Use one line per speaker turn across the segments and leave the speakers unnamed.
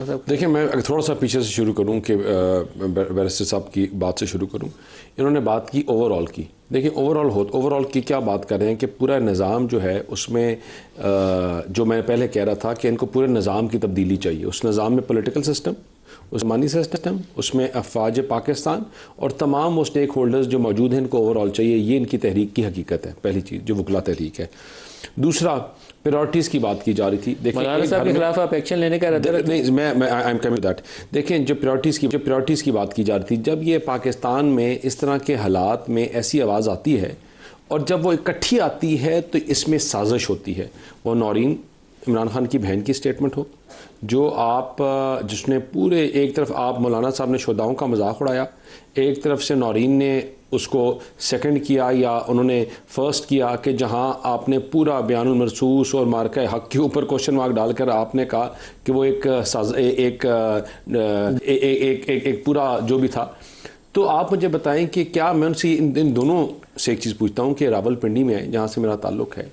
دیکھیں میں تھوڑا سا پیچھے سے شروع کروں کہ بیرسٹر صاحب کی بات سے شروع کروں. انہوں نے بات کی اوور آل کی. دیکھیں اوور آل کی کیا بات کر رہے ہیں کہ پورا نظام جو ہے اس میں جو میں پہلے کہہ رہا تھا کہ ان کو پورے نظام کی تبدیلی چاہیے. اس نظام میں پولیٹیکل سسٹم، عثمانی سسٹم، اس میں افواج پاکستان اور تمام وہ سٹیک ہولڈرز جو موجود ہیں ان کو اوور آل چاہیے. یہ ان کی تحریک کی حقیقت ہے، پہلی چیز جو وکلا تحریک ہے. دوسرا پریورٹیز کی بات کی جا رہی تھی.
مولانا صاحب کے خلاف آپ ایکشن لینے کا
نہیں، میں دیکھیں جو پریورٹیز کی بات کی جا رہی تھی، جب یہ پاکستان میں اس طرح کے حالات میں ایسی آواز آتی ہے اور جب وہ اکٹھی آتی ہے تو اس میں سازش ہوتی ہے. وہ نورین عمران خان کی بہن کی سٹیٹمنٹ ہو جو جس نے پورے ایک طرف آپ مولانا صاحب نے شہداؤں کا مذاق اڑایا، ایک طرف سے نورین نے اس کو سیکنڈ کیا یا انہوں نے فرسٹ کیا کہ جہاں آپ نے پورا بیان المرصوص اور مارکہ حق کے اوپر کوشچن مارک ڈال کر آپ نے کہا کہ وہ ایک پورا جو بھی تھا. تو آپ مجھے بتائیں کہ کیا میں ان سے ان دونوں سے ایک چیز پوچھتا ہوں کہ راول پنڈی میں جہاں سے میرا تعلق ہے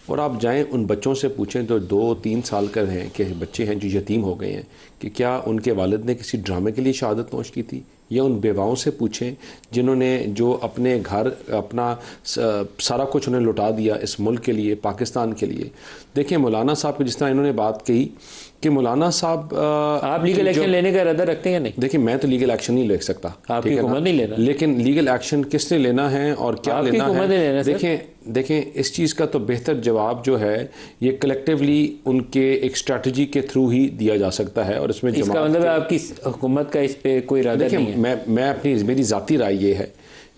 اور آپ جائیں ان بچوں سے پوچھیں جو 2-3 سال کر ہیں کہ بچے ہیں جو یتیم ہو گئے ہیں کہ کیا ان کے والد نے کسی ڈرامے کے لیے شہادت نوش کی تھی، یا ان بیواؤں سے پوچھیں جنہوں نے جو اپنے گھر اپنا سارا کچھ انہیں لٹا دیا اس ملک کے لیے، پاکستان کے لیے. دیکھیں مولانا صاحب کو جس طرح انہوں نے بات کہی کہ مولانا صاحب
آپ لیگل ایکشن لینے کا ارادہ رکھتے ہیں یا نہیں؟
دیکھیں میں تو لیگل ایکشن نہیں لے سکتا،
آپ کی حکومت نہیں لینا،
لیکن لیگل ایکشن کس نے لینا ہے اور کیا لینا ہے. دیکھیں اس چیز کا تو بہتر جواب جو ہے یہ کلیکٹیولی ان کے ایک اسٹریٹجی کے تھرو ہی دیا جا سکتا ہے. اور اس میں
اس کا مطلب ہے آپ کی حکومت کا اس پہ کوئی ارادہ نہیں ہے.
میں میری ذاتی رائے یہ ہے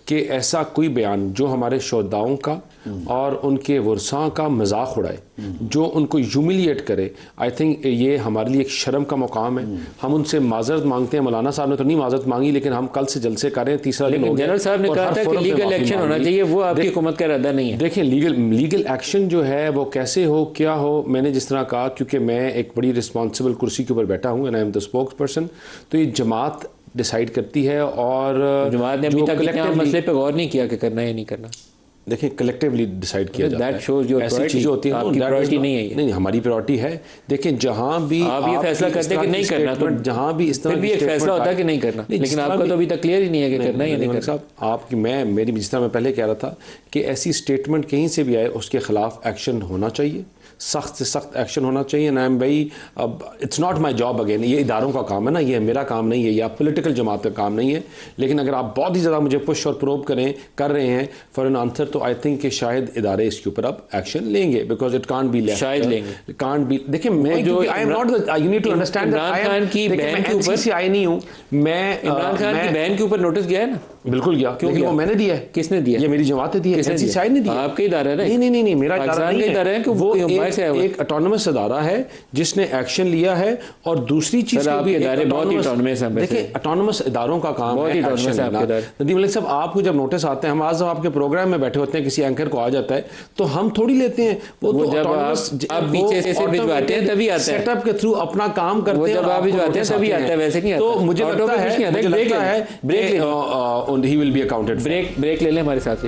کہ ایسا کوئی بیان جو ہمارے شہداؤں کا اور ان کے ورثاء کا مذاق اڑائے، جو ان کو ہیوملیٹ کرے، آئی تھنک یہ ہمارے لیے ایک شرم کا مقام ہے. ہم ان سے معذرت مانگتے ہیں. مولانا صاحب نے تو نہیں معذرت مانگی، لیکن ہم کل سے جلسے کر رہے ہیں. تیسرا دن ہو گیا.
جنرل صاحب نے کہا تھا کہ لیگل ایکشن ہونا چاہیے، وہ آپ کی حکومت کا ارادہ نہیں ہے.
دیکھیں لیگل ایکشن جو ہے وہ کیسے ہو کیا ہو، میں نے جس طرح کہا کیونکہ میں ایک بڑی رسپانسبل کرسی کے اوپر بیٹھا ہوں، and I am the spokes person, تو یہ جماعت ڈیسائیڈ کرتی ہے. اور
جماعت نے ابھی تک مسئلے پہ غور نہیں کیا کہ کرنا ہے یا نہیں کرنا.
دیکھیں کلیکٹیولی ڈیسائیڈ کیا جاتا ہے. ایسی چیزیں ہوتی ہیں
آپ کی پرائورٹی نہیں ہے.
نہیں، ہماری پرائورٹی ہے. دیکھیں جہاں بھی
آپ یہ فیصلہ کرتے کہ نہیں کرنا، تو
جہاں بھی اس طرح
بھی ایک فیصلہ ہوتا ہے کہ نہیں کرنا، لیکن آپ کا تو ابھی تک کلیئر ہی نہیں ہے کہ کرنا ہے یا نہیں کرنا.
آپ کی میری جس طرح میں پہلے کہہ رہا تھا کہ ایسی اسٹیٹمنٹ کہیں سے بھی آئے اس کے خلاف ایکشن ہونا چاہیے، سخت سے سخت ایکشن ہونا چاہیے. نائم بھائی it's not my job again, یہ اداروں کا کام ہے نا، یہ میرا کام نہیں ہے یا پولیٹیکل جماعت کا کام نہیں ہے. لیکن اگر آپ بہت ہی زیادہ مجھے پش اور پروب کر رہے ہیں فار این آنسر، تو آئی تھنک کہ شاید ادارے اس کے اوپر اب ایکشن لیں گے، because it can't be left.
شاید لیں گے،
کانٹ بی. دیکھیں میں جو I am not, you need to understand,
Imran Khan کی بہن کے اوپر
آئی نہیں ہوں میں.
عمران خان کی بہن کے اوپر نوٹس گیا ہے نا؟
بالکل گیا. لیکن وہ میں نے دیا ہے.
کس نے دیا؟
یہ میری جماعت نے دی ہے. نے دی.
آپ کا ادارہ ہے نا؟
نہیں، میرا ادارہ نہیں ہے.
وہ
ایک اٹانومس ادارہ ہے جس نے ایکشن لیا ہے. اور دوسری چیز
بھی ادارے بہت ہی اٹانومس ہیں.
دیکھیں اٹانومس اداروں کا کام ہے ایکشن لینا. ندیم ملک صاحب آپ کو جب نوٹس آتے ہیں، ہم آج آپ کے پروگرام میں بیٹھے ہوتے ہیں، کسی اینکر کو آ جاتا ہے تو ہم تھوڑی لیتے ہیں. وہ
جب آپ پیچھے سے بھجواتے ہیں تبھی آتا ہے،
سیٹ اپ کے تھرو اپنا کام کرتے ہیں.
جب آپ بھجواتے ہیں تبھی آتا ہے، ویسے نہیں آتا.
تو مجھے لگتا ہے
بریک لے لیں ہمارے ساتھ.